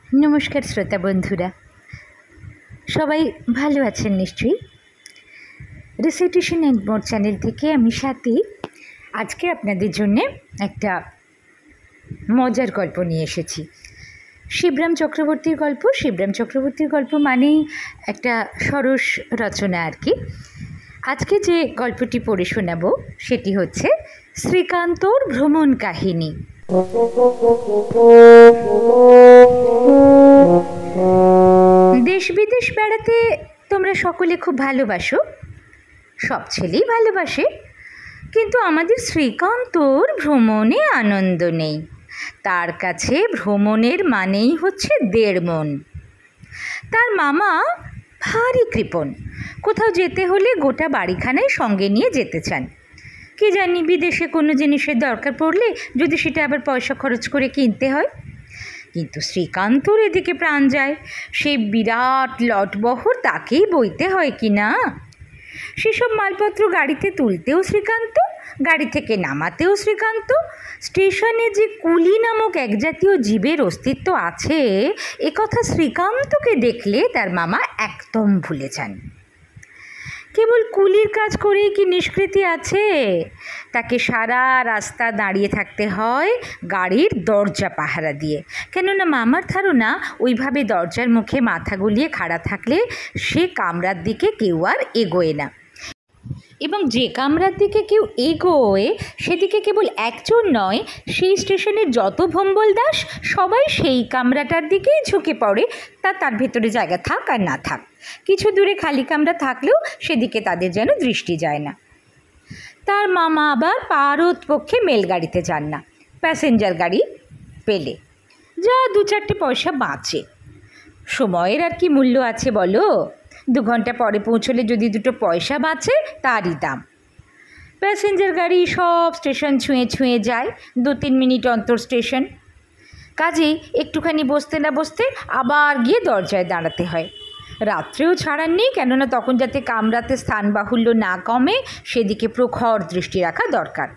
नमस्कार श्रोता बंधुरा सबाई भालो आछेन निश्चयई। रिसाइटेशन एंड मोर चैनल थेके आमि साथी आज के आपनादेर जन्य एकटा मजार गल्प निये एसेछि। शिवराम चक्रवर्तीर गल्प। शिवराम चक्रवर्तीर गल्प मानेई एकटा सरस रचना आर कि। आजके जे गल्पटी पड़े शोनाबो सेटी होच्छे श्रीकान्तोर भ्रमण काहिनी। देश विदेश बेड़ाते तोमरा सकले खूब भालोबासो, सब छेलेई भालोबासे, किन्तु आमादेर श्रीकान्तोर भ्रमणे आनंद नेই। तार काछे भ्रमणेर मानेई होच्छे देড় मन। तार मामा भारी कृपण, कोथाओ जेते होले गोटा बाड़ीखानाई संगे निये जेते चान। कि जानी विदेशे कोनो जिनिसेर दरकार पड़ले यदि सेटा आबार पयसा खरच करे किनते हय। किन्तु श्रीकान्तोर एदिके प्राण जाय, सेई बिराट लटबहर ताकेई बইতে হয় कि ना। सेसब मालपत्र गाड़ीते तुलतेও श्रीकान्त, गाड़ी थेके नामातेও श्रीकान्त। स्टेशने जे कुली नामक एक जातीय जीवेर अस्तित्व आछे ए कथा श्रीकान्तके देखले तार मामा एकदम भुले जान। केवल कुलिर काज करेई कि निष्कृति आछे? ताके सारा रास्ता दाड़िये थाकते हय गाड़ीर दरजा पाहारा दिए। केनना मामार धारणा ओइभावे दरजार मुखे माथा गुलिये खाड़ा थाकले से कामरार दिके केउ आर एगोय ना, এবং যে কামরার দিকে কেউ এগোয় সেদিকে কেবল একজন নয়, সেই স্টেশনের যত ভম্বল দাস সবাই সেই কামরাটার দিকেই ঝুঁকে পড়ে। তার ভেতরে জায়গা থাক আর না থাক, কিছু দূরে খালি কামরা থাকলেও সেদিকে তাদের যেন দৃষ্টি যায় না। তার মামা আবার পারতপক্ষে মেলগাড়িতে যান না, প্যাসেঞ্জার গাড়ি পেলে যা দু চারটে পয়সা বাঁচে। সময়ের আর কি মূল্য আছে বলো? 2 ঘন্টা পরে পৌঁছলে যদি দুটো পয়সা বাঁচে তারই দাম। প্যাসেঞ্জার গাড়ি সব স্টেশন ছুঁয়ে ছুঁয়ে যায়, 2-3 মিনিট অন্তর স্টেশন। কাজেই একটুখানি বসতে না বসতে আবার গিয়ে দরজায় দাঁড়াতে হয়। রাত্রেও ছাড়ার নেই, কেননা তখন যাতে কামরাতে স্থান বাহুল্য না কমে সেদিকে প্রখর দৃষ্টি রাখা দরকার।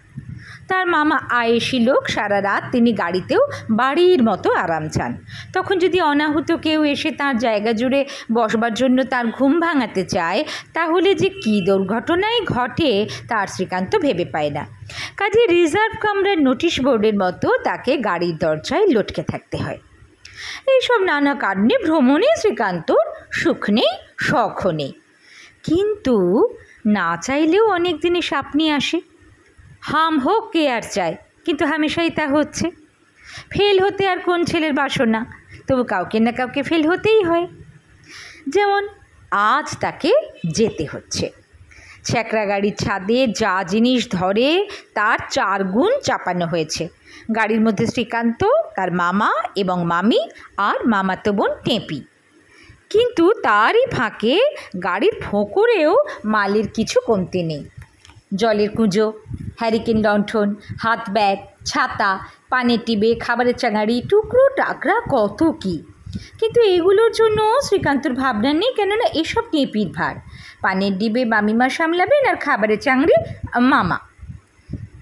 তার মামা আয়েশি লোক, সারা রাত তিনি গাড়িতেও বাড়ির মতো আরাম চান। তখন যদি অনাহুত কেউ এসে তার জায়গা জুড়ে বসবার জন্য তার ঘুম ভাঙাতে চায় তাহলে যে কী দুর্ঘটনাই ঘটে তার শ্রীকান্ত ভেবে পায় না। কাজে রিজার্ভ কামরার নোটিশ বোর্ডের মতো তাকে গাড়ির দরজায় লটকে থাকতে হয়। এইসব নানা কারণে ভ্রমণে শ্রীকান্তর সুখ নেই, শখও নেই। কিন্তু না চাইলেও অনেক দিনে স্বপ্নে আসে। হাম হোক কে আর চায়, কিন্তু হামেশাই তা হচ্ছে। ফেল হতে আর কোন ছেলের বাসনা, তবু কাউকে না কাউকে ফেল হতেই হয়। যেমন আজ তাকে যেতে হচ্ছে। ছ্যাঁকড়া গাড়ির ছাদে যা জিনিস ধরে তার 4 গুণ চাপানো হয়েছে। গাড়ির মধ্যে শ্রীকান্ত, তার মামা এবং মামি আর মামাতো বোন টেঁপি। কিন্তু তারই ফাঁকে গাড়ির ফোঁকরেও মালের কিছু কমতি নেই। জলের কুঁজো, হ্যারিকেন লণ্ঠন, হাত ব্যাগ, ছাতা, পানের টিবে, খাবারের চাঙাড়ি, টুকরো টাকরা কত কী। কিন্তু এগুলোর জন্য শ্রীকান্তর ভাবনা নেই, কেননা এসব টেঁপির ভার। পানের ডিবে মামিমা সামলাবেন আর খাবারের চাঙড়ি মামা।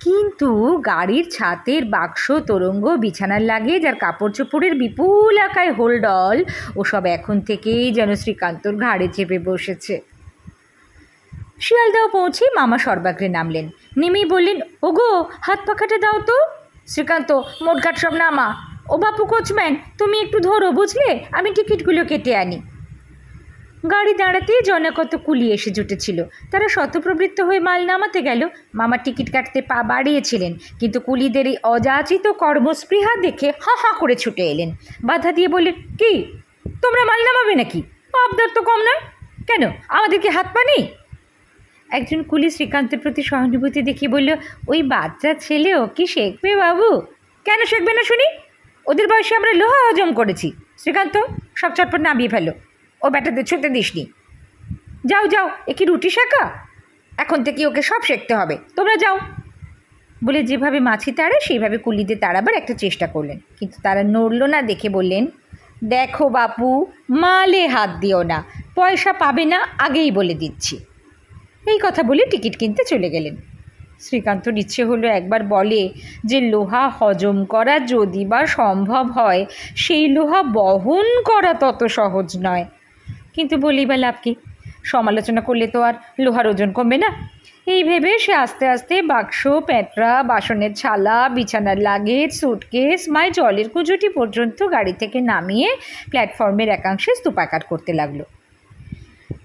কিন্তু গাড়ির ছাতের বাক্স, তোরঙ্গ, বিছানার লাগেজ আর কাপড় চোপড়ের বিপুল আকায় হোলডল ওসব এখন থেকেই যেন শ্রীকান্তর ঘাড়ে চেপে বসেছে। শিয়ালদাও পৌঁছে মামা সর্বাগ্রে নামলেন। নেমেই বললেন, ওগো হাত পাখাটা দাও তো। শ্রীকান্ত, মোটঘাট সব নামা। ও বাপু কোচম্যান, তুমি একটু ধরো বুঝলে, আমি টিকিটগুলো কেটে আনি। গাড়ি দাঁড়াতেই জনাকত কুলি এসে জুটেছিল। তারা শতপ্রবৃত্ত হয়ে মাল নামাতে গেল। মামা টিকিট কাটতে পা বাড়িয়েছিলেন, কিন্তু কুলিদের এই অযাচিত কর্মস্পৃহা দেখে হাঁ হাঁ করে ছুটে এলেন। বাধা দিয়ে বললেন, কি তোমরা মাল নামাবে নাকি? আবদার তো কম নয়, কেন আমাদের কি হাত পা নেই? একজন কুলি শ্রীকান্তের প্রতি সহানুভূতি দেখিয়ে বলল, ওই বাচ্চা ছেলেও কি শেখবে বাবু? কেন শেখবে না শুনি? ওদের বয়সে আমরা লোহা হজম করেছি। শ্রীকান্ত, সব চটপট নামিয়ে ফেলো, ও ব্যাটাদের ছুঁতে দিসনি। যাও যাও, এ কি রুটি শেখা? এখন থেকে ওকে সব শিখতে হবে, তোমরা যাও। বলে যেভাবে মাছি তাড়ে সেইভাবে কুলিদের তাড়াবার একটা চেষ্টা করলেন, কিন্তু তারা নড়ল না দেখে বললেন, দেখো বাপু, মালে হাত দিও না, পয়সা পাবে না আগেই বলে দিচ্ছি। এই কথা বলে টিকিট কিনতে চলে গেলেন। শ্রীকান্তর ইচ্ছে হলো একবার বলে যে লোহা হজম করা যদি বা সম্ভব হয়, সেই লোহা বহন করা তত সহজ নয়। কিন্তু বলি বা লাভ কি? সমালোচনা করলে তো আর লোহার ওজন কমবে না। এই ভেবে সে আস্তে আস্তে বাক্স, প্যাঁটরা, বাসনের ছালা, বিছানার লাগেজ, সুটকেস, মায়ের জলের কুঁজোটি পর্যন্ত গাড়ি থেকে নামিয়ে প্ল্যাটফর্মের একাংশে স্তূপাকার করতে লাগলো।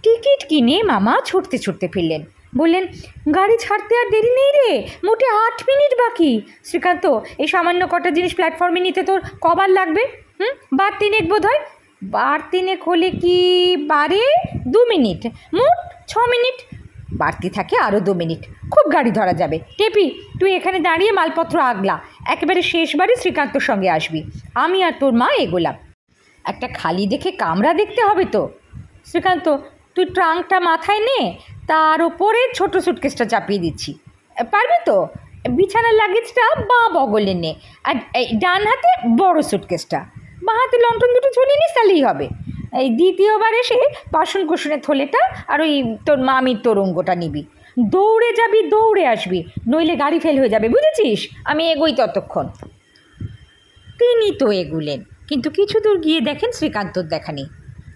টিকিট কিনে মামা ছুটতে ছুটতে ফিরলেন। বললেন, গাড়ি ছাড়তে আর দেরি নেই রে, মোটে 8 মিনিট বাকি। শ্রীকান্ত, এই সামান্য কটা জিনিস প্ল্যাটফর্মে নিতে তোর কবার লাগবে? বার 3 বোধ হয়। বার 3 হলে কি 2 মিনিট, মোট 6 মিনিট। বাড়তি থাকে আরও 2 মিনিট, খুব গাড়ি ধরা যাবে। টেপি, তুই এখানে দাঁড়িয়ে মালপত্র আগলা, একেবারে শেষবারে শ্রীকান্তর সঙ্গে আসবি। আমি আর তোর মা এগোলাম। একটা খালি দেখে কামরা দেখতে হবে তো। শ্রীকান্ত, তুই ট্রাঙ্কটা মাথায় নে, তার ওপরে ছোট সুটকেসটা চাপিয়ে দিচ্ছি। পারবি তো? বিছানার লাগেজটা বাঁ বগলে নে, আর ডান হাতে বড় সুটকেসটা, বাঁ হাতে লন্ঠন দুটো ঝুলিয়ে নিস, তাহলেই হবে। এই দ্বিতীয়বার এসে বাসন কোসনের থলেটা আর ওই তোর মামির তোরঙ্গটা নিবি। দৌড়ে যাবি, দৌড়ে আসবি, নইলে গাড়ি ফেল হয়ে যাবে, বুঝেছিস? আমি এগোই ততক্ষণ। তিনি তো এগুলেন, কিন্তু কিছু দূর গিয়ে দেখেন শ্রীকান্তর দেখা নেই।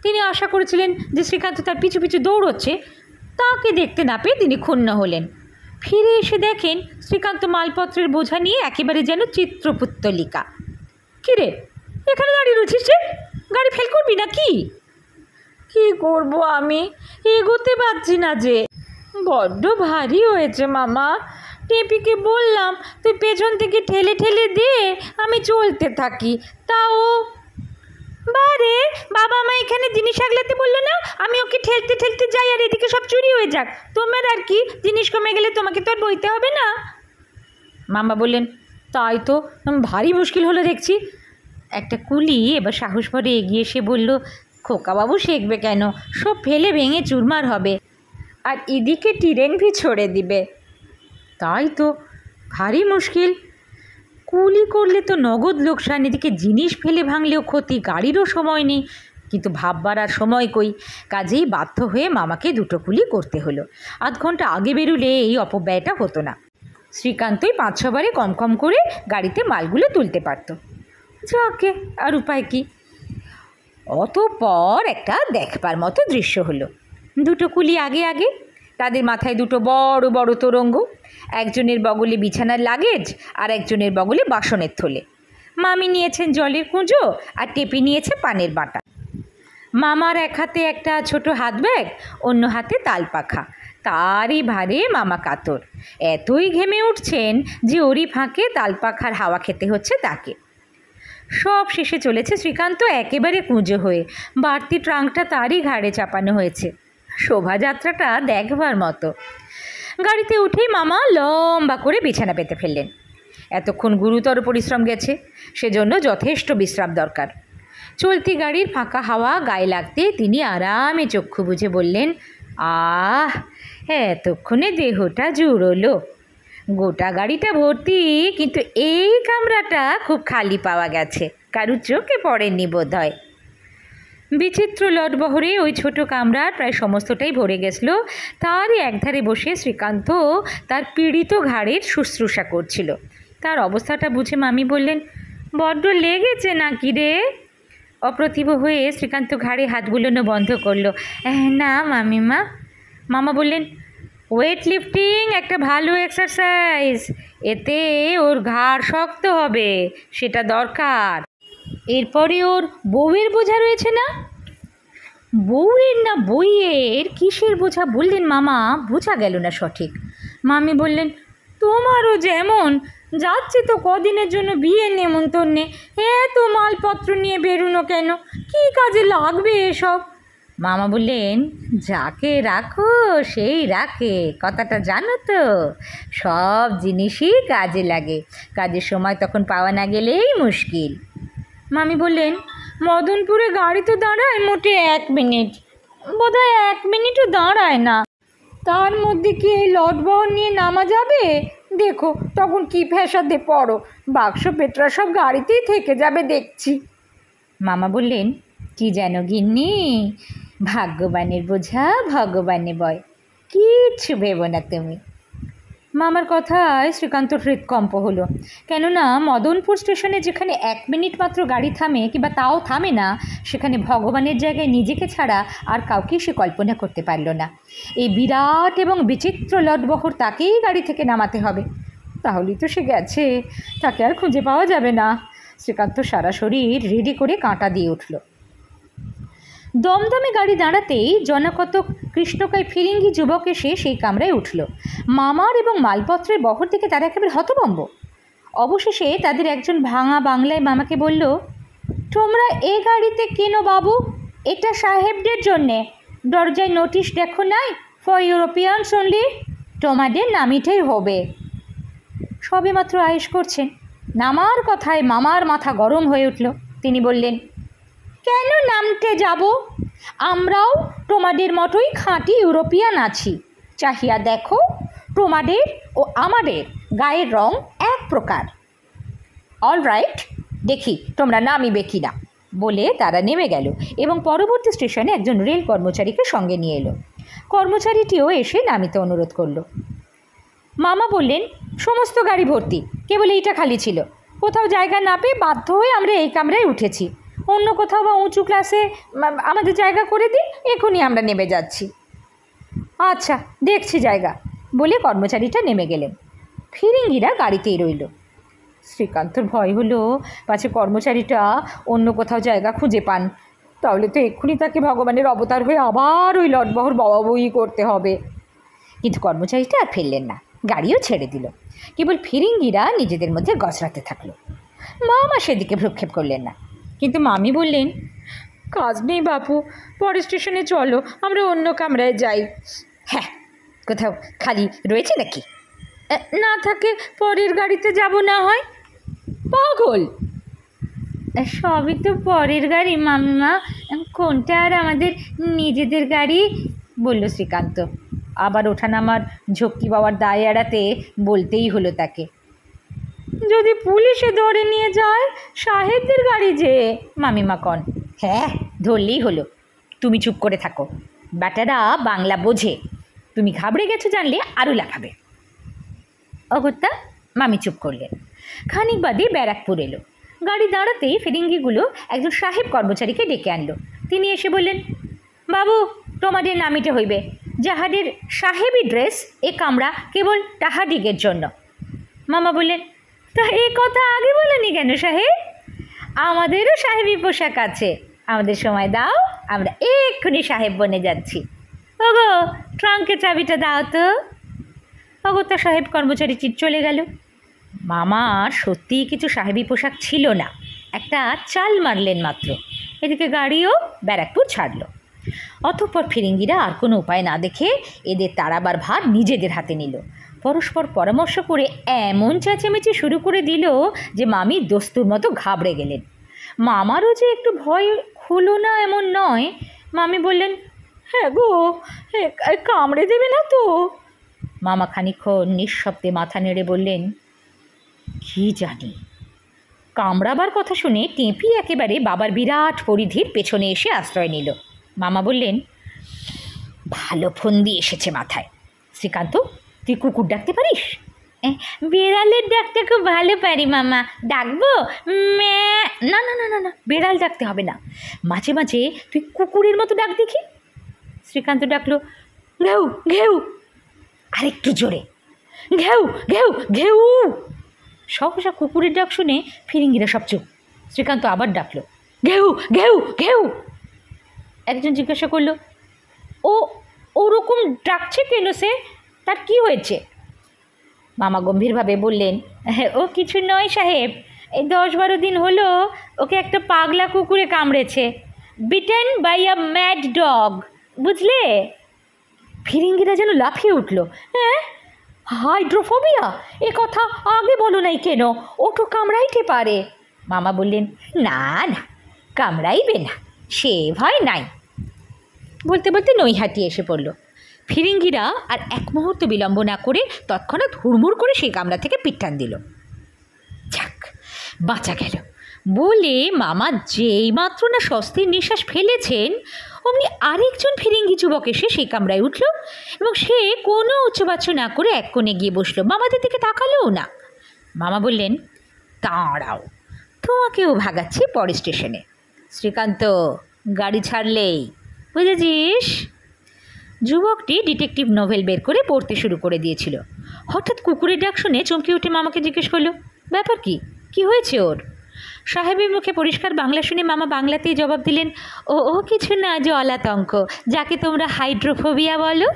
তিনি আশা করেছিলেন যে শ্রীকান্ত তার পিছু পিছু দৌড়চ্ছে, তাকে দেখতে না পেয়ে তিনি ক্ষুণ্ণ হলেন। ফিরে এসে দেখেন শ্রীকান্ত মালপত্রের বোঝা নিয়ে একেবারে যেন চিত্রপুত্তলিকা। কিরে, এখানে দাঁড়িয়ে রয়েছিস রে? গাড়ি ফেল করবি না কি? কী করবো আমি, এগোতে পারছি না যে, বড্ড ভারী হয়েছে মামা। টেপিকে বললাম তুই পেছন থেকে ঠেলে ঠেলে দে, আমি চলতে থাকি, তাও। বারে, বাবা মা এখানে জিনিস আগলাতে বললো না, আমি ওকে ঠেলতে ঠেলতে যাই আর এদিকে সব চুরি হয়ে যাক। তোমার আর কি, জিনিস কমে গেলে তোমাকে তো আর বইতে হবে না। মামা বললেন, তাই তো ভারী মুশকিল হলো দেখছি। একটা কুলি এবার সাহস ভরে এগিয়ে এসে বলল, খোকাবাবু শেখবে কেন, সব ফেলে ভেঙে চুরমার হবে, আর এদিকে টিরেন ভি ছড়ে দিবে। তাই তো, ভারী মুশকিল। কুলি করলে তো নগদ লোকসান, এদিকে জিনিস ফেলে ভাঙলেও ক্ষতি, গাড়িরও সময় নেই। কিন্তু ভাববার আর সময় কই, কাজেই বাধ্য হয়ে মামাকে 2টো কুলি করতে হলো। আধ ঘন্টা আগে বেরুলে এই অপব্যয়টা হতো না। শ্রীকান্তই 5-6 বারে কম কম করে গাড়িতে মালগুলো তুলতে পারত। যাকে, আর উপায় কি? অতঃপর একটা দেখবার মতো দৃশ্য হলো। 2টো কুলি আগে আগে, তাদের মাথায় 2টো বড় বড় তোরঙ্গ, একজনের বগলে বিছানার লাগেজ আর একজনের বগলে বাসনের থলে। মামি নিয়েছেন জলের কুঁজো আর টেপি নিয়েছে পানের বাটা। মামার এক হাতে একটা ছোট হাত ব্যাগ, অন্য হাতে তালপাখা। তারই ভারে মামা কাতর, এতই ঘেমে উঠছেন যে ওরই ফাঁকে তালপাখার হাওয়া খেতে হচ্ছে তাকে। সব শেষে চলেছে শ্রীকান্ত একেবারে কুঁজো হয়ে, বাড়তি ট্রাঙ্কটা তারই ঘাড়ে চাপানো হয়েছে। শোভাযাত্রাটা দেখবার মতো। গাড়িতে উঠেই মামা লম্বা করে বিছানা পেতে ফেললেন। এতক্ষণ গুরুতর পরিশ্রম গেছে, সেজন্য যথেষ্ট বিশ্রাম দরকার। চলতি গাড়ির ফাঁকা হাওয়া গায়ে লাগতে তিনি আরামে চক্ষু বুজে বললেন, আহ, এতক্ষণে দেহটা জুড়লো। গোটা গাড়িটা ভর্তি, কিন্তু এই কামরাটা খুব খালি পাওয়া গেছে, কারুর চোখে পড়েননি বোধ হয়। বিচিত্র লটবহরে ওই ছোট কামরার প্রায় সমস্তটাই ভরে গেছিল। তারই একধারে বসে শ্রীকান্ত তার পীড়িত ঘাড়ের শুশ্রূষা করছিল। তার অবস্থাটা বুঝে মামি বললেন, বড্ড লেগেছে নাকি রে? অপ্রতিভ হয়ে শ্রীকান্ত ঘাড়ে হাত বুলোনো বন্ধ করলো। না মামিমা। মামা বললেন, ওয়েট লিফটিং একটা ভালো এক্সারসাইজ, এতে ওর ঘাড় শক্ত হবে, সেটা দরকার। এরপরে ওর বউয়ের বোঝা রয়েছে না? বউয়ের না বইয়ের, কিসের বোঝা বললেন মামা, বোঝা গেল না সঠিক। মামি বললেন, তোমারও যেমন, যাচ্ছে তো কদিনের জন্য বিয়ের নেমন্তন্নে, এত মালপত্র নিয়ে বেরোনো কেন, কী কাজে লাগবে এসব? মামা বললেন, যাকে রাখো সেই রাখে, কথাটা জানো তো? সব জিনিসই কাজে লাগে, কাজের সময় তখন পাওয়া না গেলেই মুশকিল। মামি বললেন, মদনপুরে গাড়ি তো দাঁড়ায় মোটে 1 মিনিট, বোধহয় 1 মিনিটও দাঁড়ায় না, তার মধ্যে কি এই লটবহর নিয়ে নামা যাবে? দেখো তখন কি ফ্যাসাদে পড়ো, বাক্স পেটরা সব গাড়িতেই থেকে যাবে দেখছি। মামা বললেন, কি যেন গিন্নি, ভাগ্যবানের বোঝা ভগবানে বয়, কিচ্ছু ভেবো না তুমি। মামার কথায় শ্রীকান্তর হৃদকম্প হলো। কেননা মদনপুর স্টেশনে যেখানে 1 মিনিট মাত্র গাড়ি থামে, কিংবা তাও থামে না, সেখানে ভগবানের জায়গায় নিজেকে ছাড়া আর কাউকেই সে কল্পনা করতে পারল না। এই বিরাট এবং বিচিত্র লটবহর তাকেই গাড়ি থেকে নামাতে হবে। তাহলেই তো সে গেছে, তাকে আর খুঁজে পাওয়া যাবে না। শ্রীকান্ত সারা শরীর রেডি করে কাঁটা দিয়ে উঠল। দমদমে গাড়ি দাঁড়াতেই জনকতক কৃষ্ণকায় ফিরিঙ্গি যুবক এসে সেই কামরায় উঠল। মামার এবং মালপত্রের বহর থেকে তারা একেবারে হতভম্ব। অবশেষে তাদের একজন ভাঙা বাংলায় মামাকে বলল, তোমরা এ গাড়িতে কেন বাবু? এটা সাহেবদের জন্যে। দরজায় নোটিশ দেখো নাই, ফর ইউরোপিয়ানস অনলি। তোমাদের নামিতেই হবে। সবে মাত্র আয়েশ করছেন, নামার কথায় মামার মাথা গরম হয়ে উঠল। তিনি বললেন, কেন নামতে যাব? আমরাও তোমাদের মতোই খাঁটি ইউরোপিয়ান আছি। চাহিয়া দেখো, তোমাদের ও আমাদের গায়ের রং এক প্রকার। অল রাইট, দেখি তোমরা নামিবে কি না। বলে তারা নেমে গেল এবং পরবর্তী স্টেশনে একজন রেল কর্মচারীকে সঙ্গে নিয়ে এলো। কর্মচারীটিও এসে নামিতে অনুরোধ করল। মামা বললেন, সমস্ত গাড়ি ভর্তি, কেবল এইটা খালি ছিল। কোথাও জায়গা না পেয়ে বাধ্য হয়ে আমরা এই কামরায় উঠেছি। অন্য কোথাও বা উঁচু ক্লাসে আমাদের জায়গা করে দিন, এখনই আমরা নেমে যাচ্ছি। আচ্ছা, দেখছি জায়গা, বলে কর্মচারীটা নেমে গেলেন। ফিরিঙ্গিরা গাড়িতেই রইল। শ্রীকান্তর ভয় হলো পাছে কর্মচারীটা অন্য কোথাও জায়গা খুঁজে পান, তাহলে তো এক্ষুনি তাকে ভগবানের অবতার হয়ে আবার ওই লটবহর বওয়াবই করতে হবে। কিন্তু কর্মচারীটা আর ফেললেন না, গাড়িও ছেড়ে দিল। কেবল ফিরিঙ্গিরা নিজেদের মধ্যে গজরাতে থাকলো। মামা সেদিকে ভ্রুক্ষেপ করলেন না, কিন্তু মামি বললেন, কাজ নেই বাপু, পরের স্টেশনে চলো, আমরা অন্য কামরায় যাই। হ্যাঁ, কোথাও খালি রয়েছে নাকি? না থাকে পরের গাড়িতে যাব না হয়। পাগল, সবই তো পরের গাড়ি মামিমা, কোনটা আর আমাদের নিজেদের গাড়ি? বলল শ্রীকান্ত। আবার ওঠানামার ঝক্কি বাবার দায় এড়াতে বলতেই হলো তাকে, যদি পুলিশে ধরে নিয়ে যায়, সাহেবদের গাড়ি যে। মামিমা কন, হ্যাঁ ধরলেই হলো, তুমি চুপ করে থাকো। ব্যাটারা বাংলা বোঝে, তুমি ঘাবড়ে গেছো জানলে আরও লাফাবে। অগত্যা মামি চুপ করলেন। খানিক বাদে ব্যারাকপুর এলো। গাড়ি দাঁড়াতেই ফিরিঙ্গিগুলো একজন সাহেব কর্মচারীকে ডেকে আনলো। তিনি এসে বললেন, বাবু, তোমাদের নামিতে হইবে। যাহাদের সাহেবী ড্রেস এ কামরা কেবল তাহাদিগের জন্য। মামা বললেন, তা এই কথা আগে বলেনি কেন সাহেব? আমাদেরও সাহেবী পোশাক আছে, আমাদের সময় দাও, আমরা এক্ষুনি সাহেব বনে যাচ্ছি। ওগো, ট্রাঙ্কের চাবিটা দাও তো। অগত্যা সাহেব কর্মচারী চলে গেল। মামার সত্যিই কিছু সাহেবী পোশাক ছিল না, একটা চাল মারলেন মাত্র। এদিকে গাড়িও ব্যারাকপুর ছাড়ল। অতঃপর ফিরিঙ্গিরা আর কোনো উপায় না দেখে এদের তাড়াবার ভার নিজেদের হাতে নিল। পরস্পর পরামর্শ করে এমন চেঁচামেচি শুরু করে দিল যে মামি দস্তুর মতো ঘাবড়ে গেলেন। মামারও যে একটু ভয় হলো না এমন নয়। মামি বললেন, হ্যাঁ গো, কামড়ে দেবে না তো? মামা খানিকক্ষণ নিঃশব্দে মাথা নেড়ে বললেন, কি জানি। কামড়াবার কথা শুনে টেঁপি একেবারে বাবার বিরাট পরিধির পেছনে এসে আশ্রয় নিল। মামা বললেন, ভালো ফন্দি এসেছে মাথায়। শ্রীকান্ত, তুই কুকুর ডাকতে পারিস? বেড়ালের ডাকতে খুব ভালো পারি মামা, ডাকবো? না না না না না, বেড়াল ডাকতে হবে না, মাঝে মাঝে তুই কুকুরের মতো ডাক দেখি। শ্রীকান্ত ডাকলো, ঘেউ ঘেউ। আরেকটু জোরে, ঘেউ ঘেউ ঘেউ। সহসা কুকুরের ডাক শুনে ফিরিঙ্গিরা সব চুপ। শ্রীকান্ত আবার ডাকলো, ঘেউ ঘেউ ঘেউ। একজন জিজ্ঞাসা করলো, ওরকম ডাকছে কেন সে? তার কি হয়েছে? মামা গম্ভীরভাবে বললেন, ও কিছু নয় সাহেব, এই 10-12 দিন হলো ওকে একটা পাগলা কুকুরে কামড়েছে। Bitten by a mad dog, বুঝলে? ফিরিঙ্গিরা যেন লাফিয়ে উঠল। হ্যাঁ, হাইড্রোফোবিয়া? এ কথা আগে বলো নাই কেন? ও তো কামড়াইতে পারে। মামা বললেন, না না, কামড়াইবে না, সে ভয় নাই। বলতে বলতে নৈহাটি এসে পড়ল। ফিরিঙ্গিরা আর এক মুহূর্ত বিলম্ব না করে তৎক্ষণাৎ হুড়মুড় করে সেই কামরা থেকে পিঠ টান দিল। যাক, বাঁচা গেল। বলে মামা যেই মাত্র না স্বস্তির নিঃশ্বাস ফেলেছেন অমনি আরেকজন ফিরিঙ্গি যুবক এসে সেই কামরায় উঠল এবং সে কোনো উচ্চবাচ্য না করে এক কোণে গিয়ে বসলো, মামাদের দিকে তাকালোও না। মামা বললেন, দাঁড়াও, তোমাকেও ভাগাচ্ছি পরে স্টেশনে। শ্রীকান্ত, গাড়ি ছাড়লেই, বুঝেছিস? যুবকটি ডিটেকটিভ নোভেল বের করে পড়তে শুরু করে দিয়েছিল। হঠাৎ কুকুরের ডাক শুনে চমকে উঠে মামাকে জিজ্ঞেস করলো, ব্যাপার কি, কি হয়েছে ওর? সাহেবের মুখে পরিষ্কার বাংলা শুনে মামা বাংলাতেই জবাব দিলেন, ও কিছু না, জলাতঙ্ক, যাকে তোমরা হাইড্রোফোবিয়া বলো।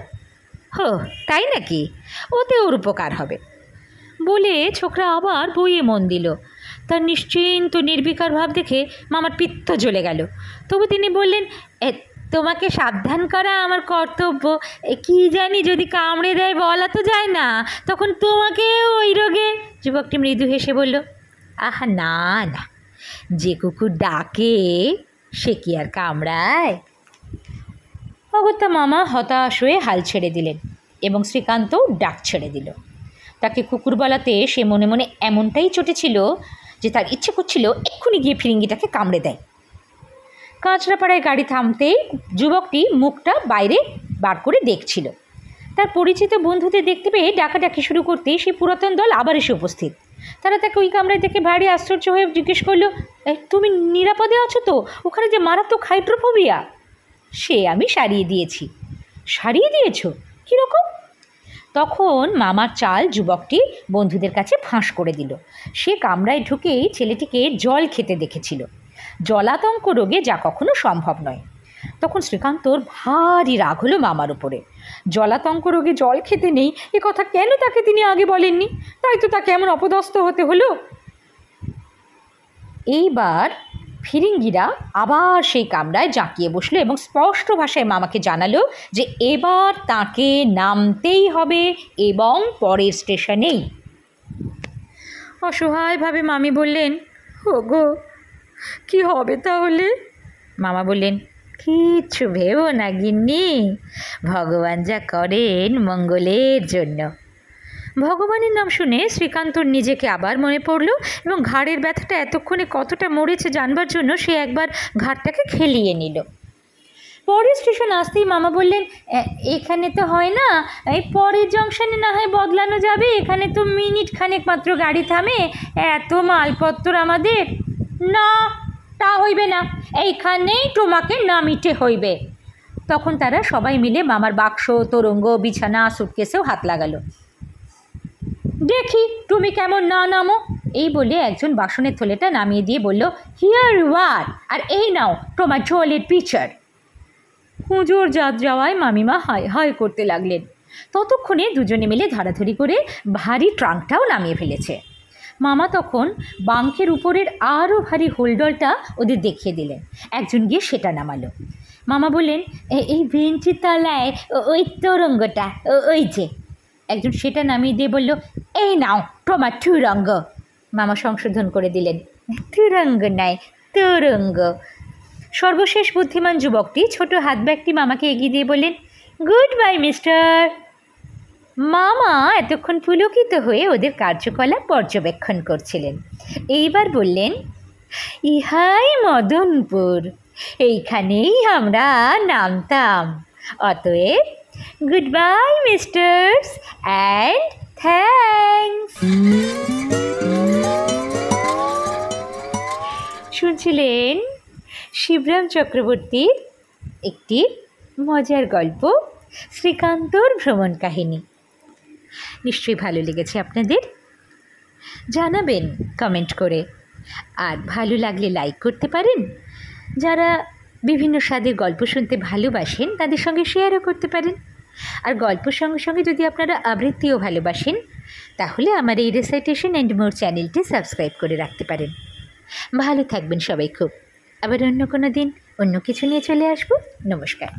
হো, তাই নাকি? ওতে ওর উপকার হবে। বলে ছোকরা আবার বইয়ে মন দিল। তার নিশ্চিন্ত নির্বিকার ভাব দেখে মামার পিত্ত জ্বলে গেল। তবু তিনি বললেন, তোমাকে সাবধান করা আমার কর্তব্য। কি জানি যদি কামড়ে দেয়, বলা তো যায় না, তখন তোমাকেও ওই রোগে। যুবকটি মৃদু হেসে বলল, আহা না না, যে কুকুর ডাকে সে কি আর কামড়ায়? অগত্যা মামা হতাশ হয়ে হাল ছেড়ে দিলেন এবং শ্রীকান্তও ডাক ছেড়ে দিল। তাকে কুকুর বলাতে সে মনে মনে এমনটাই চটেছিল যে তার ইচ্ছে করছিল এক্ষুনি গিয়ে ফিরিঙ্গিটাকে কামড়ে দেয়। কাঁচরাপাড়ায় গাড়ি থামতেই যুবকটি মুখটা বাইরে বার করে দেখছিল। তার পরিচিত বন্ধুদের দেখতে পেয়ে ডাকাডাকি শুরু করতেই সেই পুরাতন দল আবার এসে উপস্থিত। তারা তাকে ওই কামরায় দেখে ভারী আশ্চর্য হয়ে জিজ্ঞেস করলো, তুমি নিরাপদে আছো তো? ওখানে যে মারাত্মক হাইড্রোফোবিয়া। সে আমি সারিয়ে দিয়েছি। সারিয়ে দিয়েছ? কীরকম? তখন মামার চাল যুবকটি বন্ধুদের কাছে ফাঁস করে দিল। সে কামরায় ঢুকেই ছেলেটিকে জল খেতে দেখেছিল। জলাতঙ্ক রোগে যা কখনো সম্ভব নয়। তখন শ্রীকান্তর ভারী রাগ হলো মামার উপরে। জলাতঙ্ক রোগে জল খেতে নেই এ কথা কেন তাকে তিনি আগে বলেননি? তাই তো তাকে এমন অপদস্থ হতে হলো। এইবার ফিরিঙ্গিরা আবার সেই কামরায় জাঁকিয়ে বসলো এবং স্পষ্ট ভাষায় মামাকে জানালো যে এবার তাকে নামতেই হবে এবং পরের স্টেশনেই। অসহায়ভাবে মামি বললেন, ওগো, কি হবে তাহলে? মামা বললেন, কিচ্ছু ভেবো না গিন্নি, ভগবান যা করেন মঙ্গলের জন্য। ভগবানের নাম শুনে শ্রীকান্তর নিজেকে আবার মনে পড়ল এবং ঘাড়ের ব্যথাটা এতক্ষণে কতটা মরেছে জানবার জন্য সে একবার ঘাড়টাকে খেলিয়ে নিল। পরের স্টেশন আসতেই মামা বললেন, এখানে তো হয় না, এই পরের জংশনে না হয় বদলানো যাবে, এখানে তো মিনিট খানেক মাত্র গাড়ি থামে, এত মালপত্র আমাদের। না, তা হইবে না, এইখানেই তোমাকে নামিতে হইবে। তখন তারা সবাই মিলে মামার বাক্স, তোরঙ্গ, বিছানা, সুটকেসেও হাত লাগালো। দেখি তুমি কেমন না নামো। এই বলে একজন বাসনের থলেটা নামিয়ে দিয়ে বলল, হিয়ার ইউ আর, আর এই নাও তোমার জলের পিচার। হুজুর জাত যাওয়ায় মামিমা হায় হায় করতে লাগলেন। ততক্ষণে দুজনে মিলে ধরাধরি করে ভারী ট্রাঙ্কটাও নামিয়ে ফেলেছে। মামা তখন বাঙ্কের উপরের আরও ভারী হোলডলটা ওদের দেখিয়ে দিলেন। একজন গিয়ে সেটা নামালো। মামা বললেন, এই বেঞ্চির তলায় ওই তোরঙ্গটা, ওই যে। একজন সেটা নামিয়ে দিয়ে বলল, এই নাও তোমার তুরঙ্গ। মামা সংশোধন করে দিলেন, তুরঙ্গ নাই, তোরঙ্গ। সর্বশেষ বুদ্ধিমান যুবকটি ছোট হাত ব্যাগটি মামাকে এগিয়ে দিয়ে বললেন, গুড বাই মিস্টার। মামা এতক্ষণ পুলকিত হয়ে ওদের কার্যকলাপ পর্যবেক্ষণ করছিলেন। এইবার বললেন, ইহাই মদনপুর, এইখানেই আমরা নামতাম। অতএব good bye misters and thanks. শুনছিলেন শিবরাম চক্রবর্তীর একটি মজার গল্প, শ্রীকান্তর ভ্রমণ কাহিনী। নিশ্চয়ই ভালো লেগেছে আপনাদের। জানাবেন কমেন্ট করে, আর ভালো লাগলে লাইক করতে পারেন। যারা বিভিন্ন স্বাদের গল্প শুনতে ভালোবাসেন তাদের সঙ্গে শেয়ারও করতে পারেন। আর গল্পের সঙ্গে সঙ্গে যদি আপনারা আবৃত্তিও ভালোবাসেন তাহলে আমার এই রেসাইটেশন অ্যান্ড মোর চ্যানেলটি সাবস্ক্রাইব করে রাখতে পারেন। ভালো থাকবেন সবাই খুব। আবার অন্য কোনো দিন অন্য কিছু নিয়ে চলে আসবো। নমস্কার।